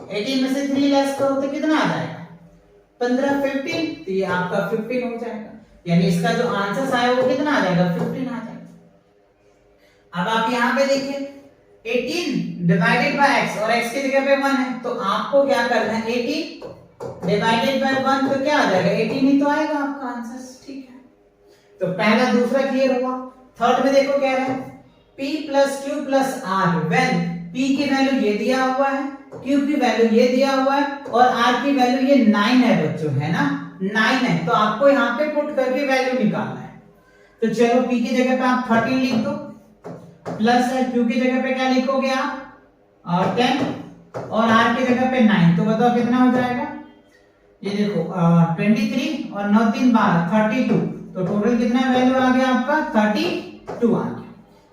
18 में से 3 लेस करो तो कितना आ जाएगा? 15 15, तो ये आपका 15 हो जाएगा, यानी इसका जो आंसर आया वो कितना आ जाएगा? 15 आ जाएगा। अब आप यहाँ पे देखिए 18 डिवाइडेड बाय x, और x की जगह पे 1 है, तो आपको क्या करना है? 18 डिवाइडेड बाय 1, तो क्या आ जाएगा? 18 ही तो आएगा आपका आंसर। ठीक है, तो पहला दूसरा क्लियर हुआ। थर्ड में देखो क्या है, p plus q plus r when p की वैल्यू ये दिया हुआ है, q की वैल्यू ये दिया हुआ है, और r की वैल्यू ये 9 है बच्चों, है ना? 9 है, तो आपको यहाँ पे पुट करके वैल्यू निकालना है। तो चलो p की जगह पे आप 13 लिख दो, प्लस है q की जगह पे क्या लिखोगे आप? 10, और r की जगह पे 9, तो बताओ कितना हो जाएगा? ये देखो 23 और 9 3 12 32, तो टोटल कितना वैल्यू आ गया आपका? 32 आ गया।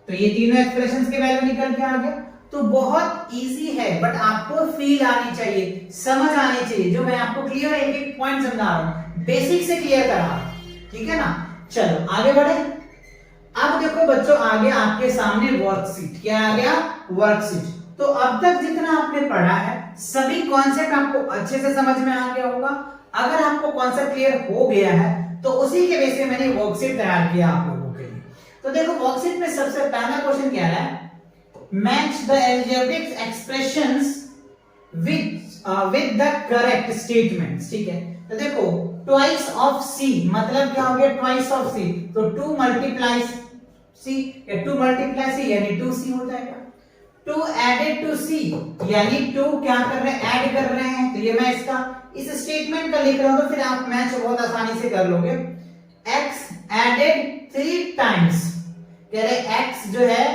तो ये तीनों एक्सप्रेशंस के वैल्यू निकल के आ गया। तो बहुत इजी है, बट आपको फील आनी चाहिए, समझ आनी चाहिए, जो मैं आपको क्लियर एक एक पॉइंट समझा रहा हूं, बेसिक से क्लियर करा रहा हूं, ठीक है ना? चलो आगे बढ़े। अब देखो बच्चों, आगे आपके सामने वर्कशीट, क्या आ गया? वर्कशीट। तो अब तक जितना आपने पढ़ा है सभी कॉन्सेप्ट आपको अच्छे से समझ में आ गया होगा। अगर आपको कॉन्सेप्ट क्लियर हो गया है तो उसी के बेस पे मैंने वर्कशीट तैयार किया आप लोगों के लिए। तो देखो वर्कशीट में सबसे पहला क्वेश्चन क्या है? Match the algebraic expressions with the correct statements. ठीक है, तो देखो ट्वाइस ऑफ c मतलब क्या हो गया? ट्वाइस ऑफ c, तो 2 मल्टीप्लाई c, या 2 मल्टीप्लाई c यानी 2c हो जाएगा। 2 एडेड टू c यानी 2 क्या कर रहे हैं? ऐड कर रहे हैं, तो ये मैं इसका इस स्टेटमेंट का लिख रहा हूं, तो फिर आप मैच बहुत आसानी से कर लोगे। x एडेड 3 टाइम्स, कह रहे x जो है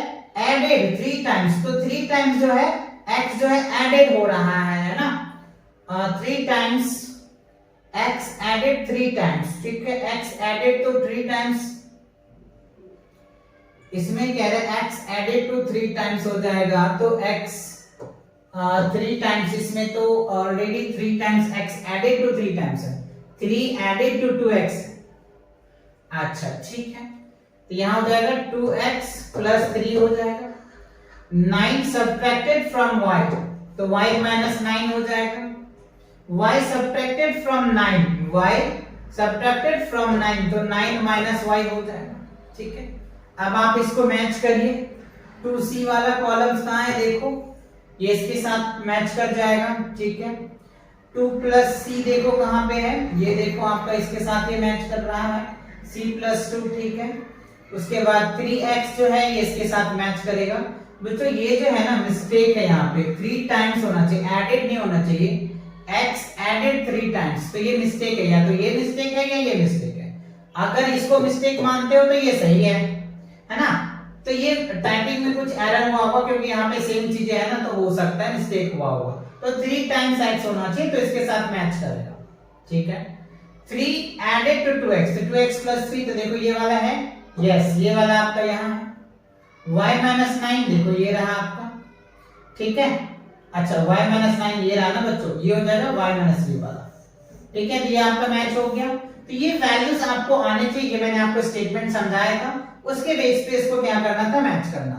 एडेड 3 टाइम्स, तो 3 टाइम्स जो है x जो है एडेड हो रहा है ना? 3 टाइम्स x एडेड 3 टाइम्स, ठीक है, x एडेड तो 3 टाइम्स, इसमें कह रहे हैं x एडेड टू 3 टाइम्स हो जाएगा, तो x 3 टाइम्स, इसमें तो already 3 times x added to 3 times है, 3 एडेड टू 2x। अच्छा ठीक है, तो यहां हो जाएगा 2x प्लस 3 हो जाएगा। 9 सब्ट्रैक्टेड फ्रॉम y, तो y माइनस 9 हो जाएगा। y subtracted from 9, y subtracted from 9, तो 9 माइनस y हो जाएगा। ठीक है, अब आप इसको मैच करिए। 2c वाला कॉलम्स कहां है? देखो ये इसके साथ मैच कर जाएगा। ठीक है, 2 प्लस c देखो कहां पे है? ये देखो आपका इसके साथ ये मैच कर रहा है, c प्लस 2। ठीक है, उसके बाद 3x जो है ये इसके साथ मैच करेगा। बच्चों ये जो है ना मिस्टेक है, यहाँ पे 3 टाइम्स होना चाहिए, एडेड नहीं होना चाहिए। x एडेड 3 टाइम्स, तो ये मिस्टेक है, या तो ये मिस्टेक है या ये मिस्टेक है। अगर इसको मिस्टेक मानते हो तो ये सही है ना? तो ये टाइपिंग में कुछ एरर हुआ होगा, क्योंकि यहाँ पे सेम चीजें है ना, तो हो सकता है मिस्टेक हुआ होगा। तो 3 टाइम्स x होना चाहिए, तो इसके साथ मैच करेगा। ठीक है, 3 एडेड टू 2x, तो 2x प्लस 3, तो देखो ये वाला है, यस ये वाला आपका यहाँ है। y माइनस 9 देखो ये रहा आपका। ठीक है, अच्छा y माइनस 9 ये रहा ना बच्चों, ये हो जाएगा y माइनस ये वाला। ठीक है, तो ये आपका मैच हो गया। तो ये वैल्यूज आपको आने चाहिए, ये मैंने आपको स्टेटमेंट समझाया था, उसके बेस पे इसको क्या करना था? मैच करना।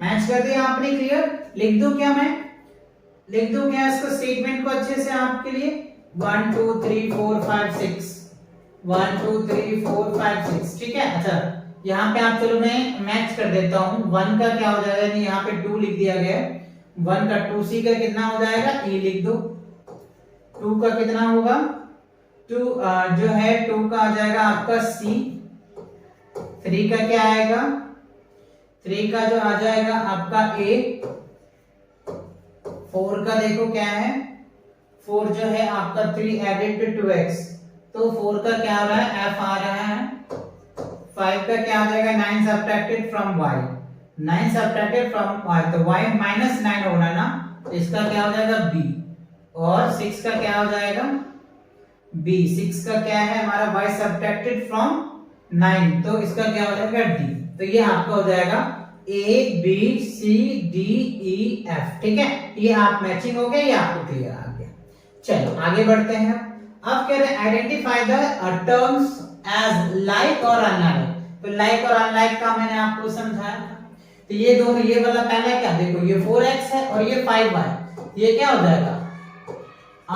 मैच कर दिया आपने, क्लियर? लिख दूं क्या मैं? लिख दूं क्या इसको, स्टेटमेंट को अच्छे से आपके लिए? 1 2 3 4 5 6, 1 2 3 4 5 6। ठीक है, अच्छा यहाँ पे आप, चलो मैं मैच कर देता हूँ। 1 का क्या हो जाएगा? नहीं यहाँ पे 2 लिख दिया गया है। 1 का 2c का कितना हो जाएगा? e लिख दो। 2 का कितना होगा? 2 जो है 2 का आ जाएगा आपका c। 3 का क्या आएगा? 3 का जो आ जाएगा आपका a। 4 का देखो क्या है? 4 जो है आपका 3 एडेड टू 2x, तो 4 का क्या आ रहा है? f आ रहा है। 5 का क्या आ जाएगा? 9 subtracted from y, 9 subtracted from y, तो y माइनस 9 होना ना, तो इसका क्या हो जाएगा? b। और 6 का क्या हो जाएगा? b। 6 का क्या है हमारा? y सब्ट्रैक्टेड फ्रॉम 9, तो इसका क्या हो जाएगा? d। तो ये आपका हो जाएगा A B C D E F, ठीक है, ये आप मैचिंग हो गया, ये आपको क्लियर आ गया। चलो आगे बढ़ते हैं। अब कह रहे हैं identify the terms as like और अनलाइक। तो लाइक और अनलाइक का मैंने आपको समझाया था। तो ये दोनों, ये वाला पहला क्या, देखो ये 4x है और ये 5y, ये क्या हो जाएगा,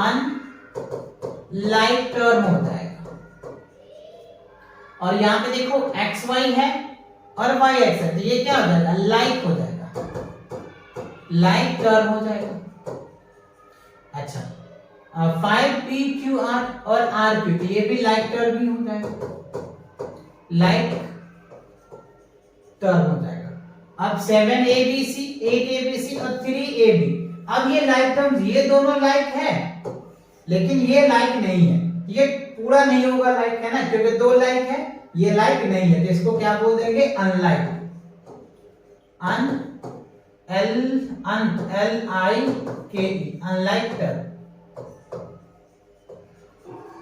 अनलाइक टर्म हो जाएगा। और यहाँ पे देखो xy है और yx है, तो ये क्या हो जाएगा, लाइक हो जाएगा, लाइक टर्म हो जाएगा। अच्छा 5pqr और rq, तो ये भी लाइक टर्म ही हो जाएगा, लाइक टर्म हो जाएगा। अब 7abc, 8abc और 3ab, अब ये लाइक टर्म्स, ये दोनों लाइक है लेकिन ये लाइक नहीं है, ये पूरा नहीं होगा लाइक, है ना, क्योंकि दो लाइक है, ये लाइक नहीं है, तो इसको क्या बोल देंगे, अनलाइक, अनलाइक टर्म,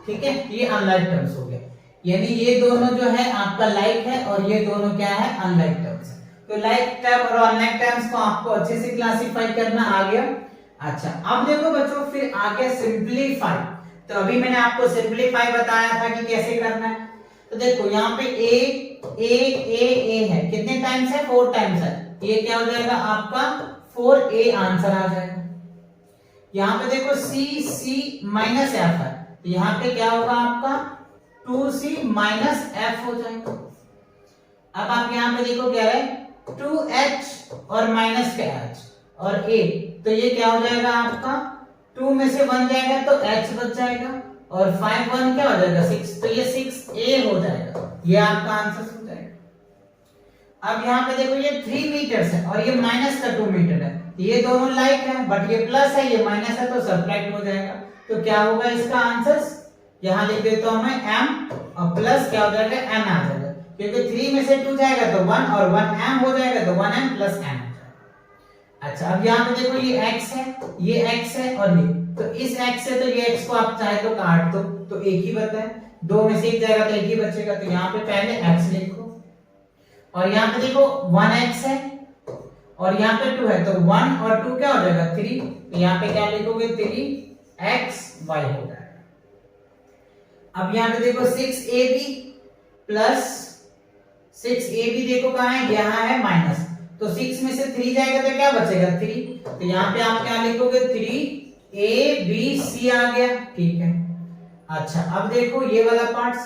ठीक है, ये अनलाइक टर्म्स हो गया। यानी ये दोनों जो है आपका लाइक है और ये दोनों क्या है, अनलाइक टर्म्स है। तो लाइक टर्म और अनलाइक टर्म्स को आपको अच्छे से क्लासिफाई करना आ गया। अच्छा अब देखो बच्चों, फिर आगे सिंपलीफाई। तो अभी मैंने आपको सिंपलीफाई बताया था कि कैसे करना है। तो देखो यहाँ पे ए है, कितने टाइम्स है, 4 टाइम्स है, ये क्या हो जाएगा आपका 4a आंसर आ जाएगा। यहाँ पे देखो c माइनस एफ है, तो यहाँ पे क्या होगा आपका 2c माइनस एफ हो जाएगा। अब आप यहाँ पे देखो क्या है 2h और माइनस का h और a, तो ये क्या हो जाएगा आपका 2 में से 1 जाएगा तो h बच जाएगा और 5 1 क्या हो जाएगा 6, तो ये 6a हो जाएगा, ये आपका आंसर हो जाएगा। अब यहाँ पे देखो ये 3 मीटर है और ये माइनस का 2 मीटर है, ये दोनों लाइक है बट ये प्लस है ये माइनस है, तो सब्ट्रैक्ट हो जाएगा। तो क्या होगा इसका आंसर, यहाँ लिख देता हूं मैं m और प्लस क्या हो जाएगा n आ जाएगा, क्योंकि 3 में से 2 जाएगा तो 1 और 1 m हो जाएगा, तो 1m प्लस n। अच्छा अब यहाँ पे देखो ये x है, ये x है और ये, तो इस x से तो ये x को आप चाहे तो काट दो तो एक ही बचा है, 2 में से 1 जाएगा तो एक ही बचेगा, तो यहाँ पे पहले x लिखो और यहाँ पे देखो 1x है और यहाँ पे 2 है, तो 1 और 2 क्या हो जाएगा 3, तो यहाँ पे क्या लिखोगे 3xy हो जाएगा। अब यहाँ पे देखो 6ab प्लस 6ab देखो कहाँ है, यहाँ है माइनस, तो 6 में से 3 जाएगा तो क्या बचेगा 3, तो यहाँ पे आप क्या लिखोगे 3abc आ गया, ठीक है। अच्छा अब देखो ये वाला पार्ट्स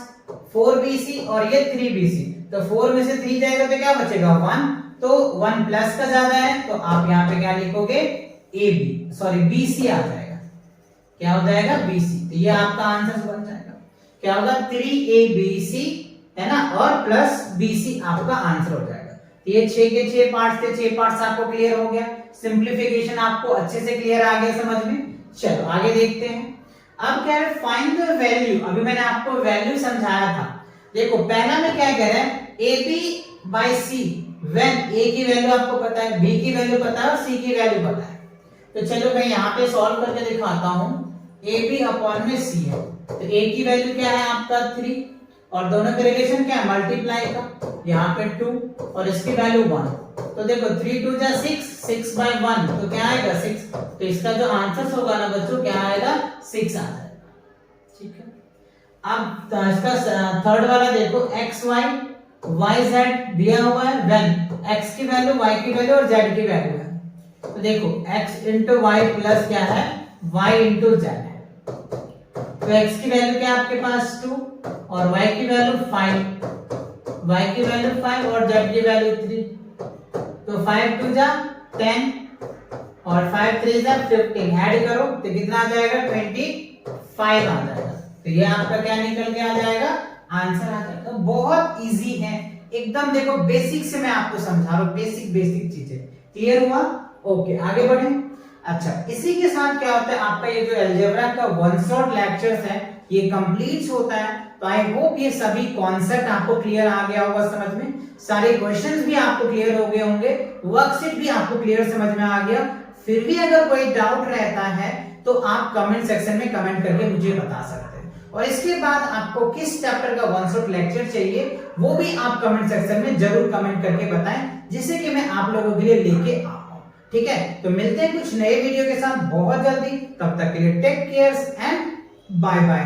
4bc और ये 3bc, तो 4 में से 3 जाएगा तो क्या बचेगा 1, तो 1 प्लस का ज्यादा है, तो आप यहाँ पे क्या लिखोगे bc आ जाएगा, क्या हो जाएगा bc, तो ये आपका आंसर बन जाएगा, क्या होगा 3abc है ना, और प्लस bc आपका आंसर हो जाएगा। तो ये 6 के 6 पार्ट्स थे, 6 पार्ट्स आपको क्लियर हो गया, सिंप्लीफिकेशन आपको अच्छे से क्लियर आ गया समझ में। चलो आगे देखते हैं। अब क्या है फाइंड द वैल्यू, अभी मैंने आपको वैल्यू समझाया था। देखो पहला में क्या कह रहा है ab by c, when a की वैल्यू आपको पता है, b की वैल्यू पता है और c की वैल्यू पता है। तो चलो मैं यहाँ पे सॉल्व करके दिखाता हूँ। ab अपॉन में c है, तो a की वैल्यू क्या है आपका 3 और दोनों का रिलेशन क्या है मल्टीप्लाई का, यहाँ पे 2 और इसकी वैल्यू 1, तो देखो 3 2 जा 6, 6 by 1 तो क्या आएगा 6, तो इसका जो आंसर होगा ना बच्चों क्या आएगा 6 आ जाएगा, ठीक है। अब इसका थर्ड वाला देखो xy yz दिया हुआ है, व्हेन x की वैल्यू y की वैल्यू और z की वैल्यू है, तो देखो x into y प्लस क्या है y into z है, तो x की वैल्यू क्या आपके पास 2 और y की वैल्यू 5, y की वैल्यू 5 और z की वैल्यू 3, तो 5 2 जा 10 और 5 3 जा 15, ऐड करो तो कितना आ जाएगा 25 आ जाएगा, तो ये आपका क्या निकल के आ जाएगा आंसर आ जाएगा। तो बहुत इजी है एकदम, देखो बेसिक से मैं आपको समझा रहा हूँ, बेसिक चीजें क्लियर हुआ। ओके आगे बढ़े। अच्छा इसी के साथ क्या होता है आपका ये जो अलजेब्रा का वन शॉट लेक्चर्स है ये कंप्लीट होता है। तो आई होप ये सभी कॉन्सेप्ट आपको क्लियर आ गया होगा समझ में, सारे क्वेश्चंस भी आपको क्लियर हो गए होंगे, वर्कशीट भी आपको क्लियर समझ में आ गया। फिर भी अगर कोई डाउट रहता है तो आप कमेंट सेक्शन में कमेंट करके मुझे बता सकते हैं। और इसके बाद आपको किस चैप्टर का वन शॉट लेक्चर चाहिए वो भी आप कमेंट सेक्शन में जरूर कमेंट करके बताएं, जिससे कि मैं आप लोगों के लिए लेके आऊं। ठीक है, तो मिलते हैं कुछ नए वीडियो के साथ बहुत जल्दी। तब तक के लिए take care and bye bye.